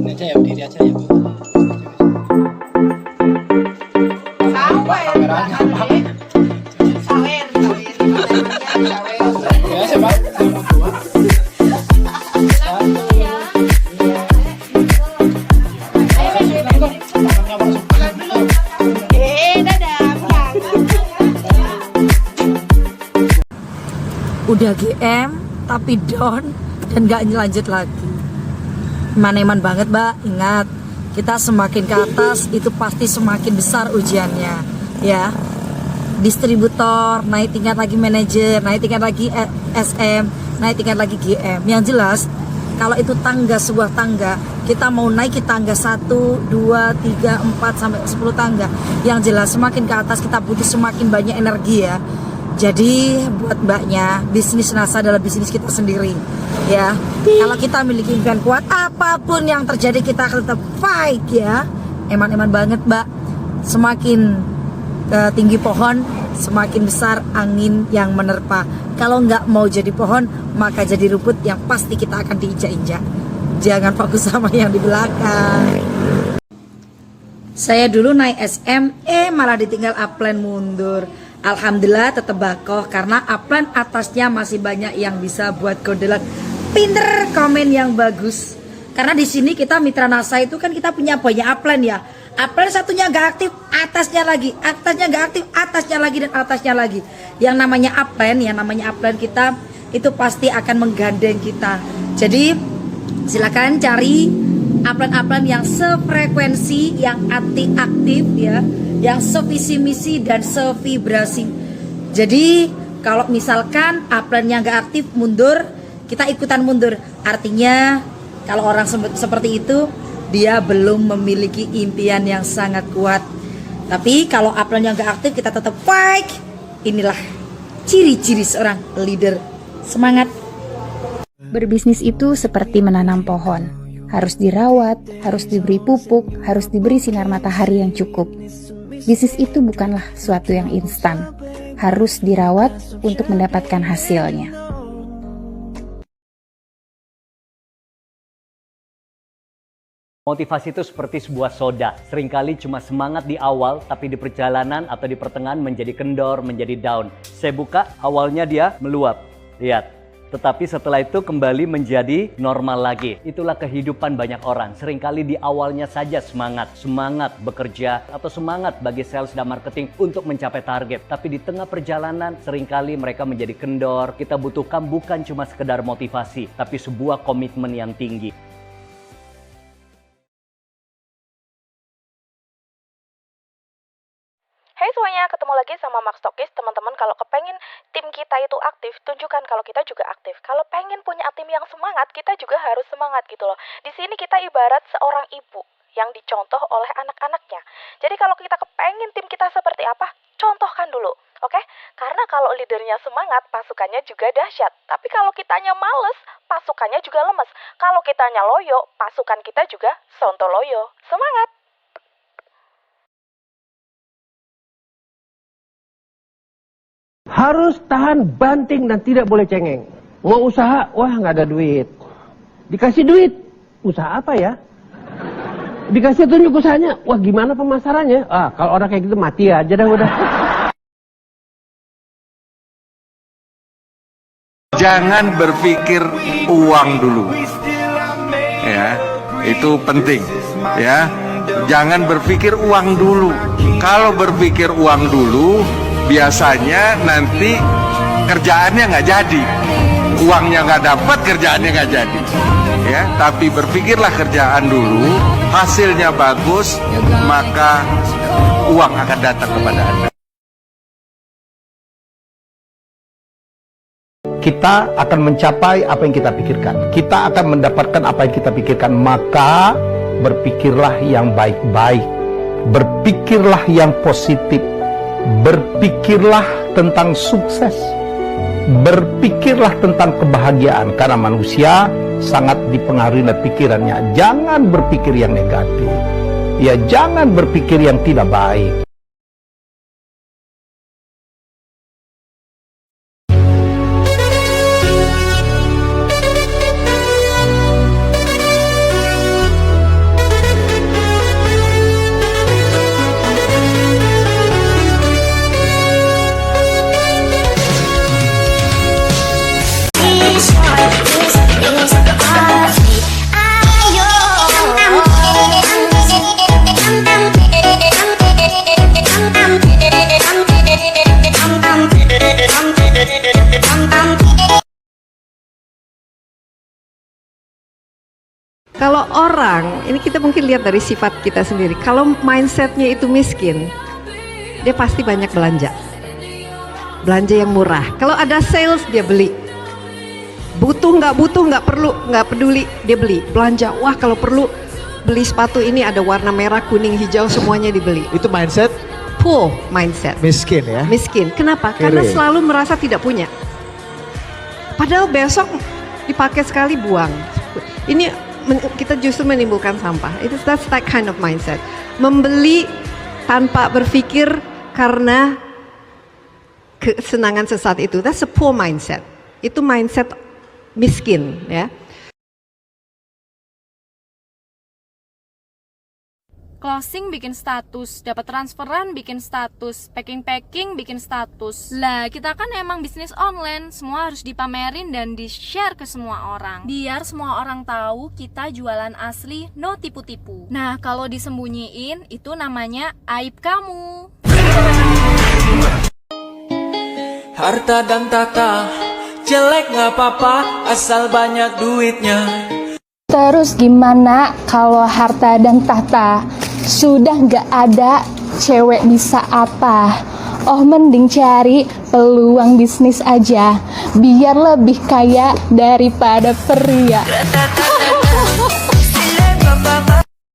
Ini aja ya, berdiri aja ya, Bu. Kameranya, Pak. Ya, sih, Pak. Udah GM tapi down dan gak lanjut lagi. Eman-eman banget Mbak. Ingat, kita semakin ke atas itu pasti semakin besar ujiannya ya. Distributor, naik tingkat lagi manajer, naik tingkat lagi SM, naik tingkat lagi GM. Yang jelas kalau itu tangga, sebuah tangga, kita mau naik ke tangga 1, 2, 3, 4 sampai 10 tangga. Yang jelas semakin ke atas kita butuh semakin banyak energi ya. Jadi buat mbaknya, bisnis NASA adalah bisnis kita sendiri ya. Kalau kita memiliki impian kuat, apapun yang terjadi kita akan tetap fight ya. Eman-eman banget mbak. Semakin tinggi pohon, semakin besar angin yang menerpa. Kalau nggak mau jadi pohon, maka jadi rumput yang pasti kita akan diinjak-injak. Jangan fokus sama yang di belakang. Saya dulu naik SM, malah ditinggal upline mundur. Alhamdulillah tetap bakoh karena upline atasnya masih banyak yang bisa buat gondelan. Pinter, komen yang bagus. Karena di sini kita mitra NASA itu kan kita punya banyak upline ya. Upline satunya nggak aktif, atasnya lagi, atasnya nggak aktif, atasnya lagi dan atasnya lagi. Yang namanya upline kita itu pasti akan menggandeng kita. Jadi silakan cari upline-upline yang sefrekuensi, yang aktif ya, yang sevisi misi dan sevibrasi. Jadi kalau misalkan upline-nya nggak aktif, mundur, kita ikutan mundur. Artinya kalau orang seperti itu dia belum memiliki impian yang sangat kuat. Tapi kalau upline-nya nggak aktif, kita tetap fight. Inilah ciri-ciri seorang leader. Semangat. Berbisnis itu seperti menanam pohon. Harus dirawat, harus diberi pupuk, harus diberi sinar matahari yang cukup. Bisnis itu bukanlah suatu yang instan. Harus dirawat untuk mendapatkan hasilnya. Motivasi itu seperti sebuah soda. Seringkali cuma semangat di awal, tapi di perjalanan atau di pertengahan menjadi kendor, menjadi down. Saya buka, awalnya dia meluap. Lihat. Tetapi setelah itu kembali menjadi normal lagi. Itulah kehidupan banyak orang. Seringkali di awalnya saja semangat bekerja atau semangat bagi sales dan marketing untuk mencapai target. Tapi di tengah perjalanan seringkali mereka menjadi kendor. Kita butuhkan bukan cuma sekedar motivasi, tapi sebuah komitmen yang tinggi. Hai semuanya, ketemu lagi sama Max Tokis. Teman-teman, kalau kepengen tim kita itu aktif, tunjukkan kalau kita juga aktif. Kalau pengen punya tim yang semangat, kita juga harus semangat gitu loh. Di sini kita ibarat seorang ibu yang dicontoh oleh anak-anaknya. Jadi kalau kita kepengen tim kita seperti apa, contohkan dulu, oke? Karena kalau leadernya semangat, pasukannya juga dahsyat. Tapi kalau kitanya males, pasukannya juga lemes. Kalau kitanya loyo, pasukan kita juga sontoloyo. Semangat! Harus tahan banting dan tidak boleh cengeng. Mau usaha, wah nggak ada duit. Dikasih duit, usaha apa ya? Dikasih tunjuk usahanya, wah gimana pemasarannya? Ah, kalau orang kayak gitu mati aja dah udah. Jangan berpikir uang dulu. Ya, itu penting. Ya, jangan berpikir uang dulu. Kalau berpikir uang dulu, biasanya nanti kerjaannya nggak jadi, uangnya nggak dapat, kerjaannya nggak jadi. Ya, tapi berpikirlah kerjaan dulu, hasilnya bagus, maka uang akan datang kepada Anda. Kita akan mencapai apa yang kita pikirkan. Kita akan mendapatkan apa yang kita pikirkan. Maka berpikirlah yang baik-baik, berpikirlah yang positif. Berpikirlah tentang sukses, berpikirlah tentang kebahagiaan, karena manusia sangat dipengaruhi oleh pikirannya. Jangan berpikir yang negatif, ya jangan berpikir yang tidak baik. Kalau orang, ini kita mungkin lihat dari sifat kita sendiri. Kalau mindsetnya itu miskin, dia pasti banyak belanja. Belanja yang murah. Kalau ada sales, dia beli. Butuh, nggak perlu, nggak peduli, dia beli. Belanja, wah kalau perlu beli sepatu ini ada warna merah, kuning, hijau, semuanya dibeli. Itu mindset Poor mindset. miskin ya. Miskin. Kenapa? Kere. Karena selalu merasa tidak punya. Padahal besok dipakai sekali buang. Ini kita justru menimbulkan sampah. That's that kind of mindset. Membeli tanpa berpikir karena kesenangan sesaat itu. That's a poor mindset. Itu mindset miskin, ya. Closing bikin status, dapat transferan bikin status, packing bikin status. Lah, kita kan emang bisnis online, semua harus dipamerin dan di-share ke semua orang. Biar semua orang tahu kita jualan asli, no tipu-tipu. Nah, kalau disembunyiin itu namanya aib kamu. Harta dan tata, jelek gak apa-apa, asal banyak duitnya. Terus gimana kalau harta dan tahta sudah nggak ada, cewek bisa apa? Oh mending cari peluang bisnis aja, biar lebih kaya daripada pria.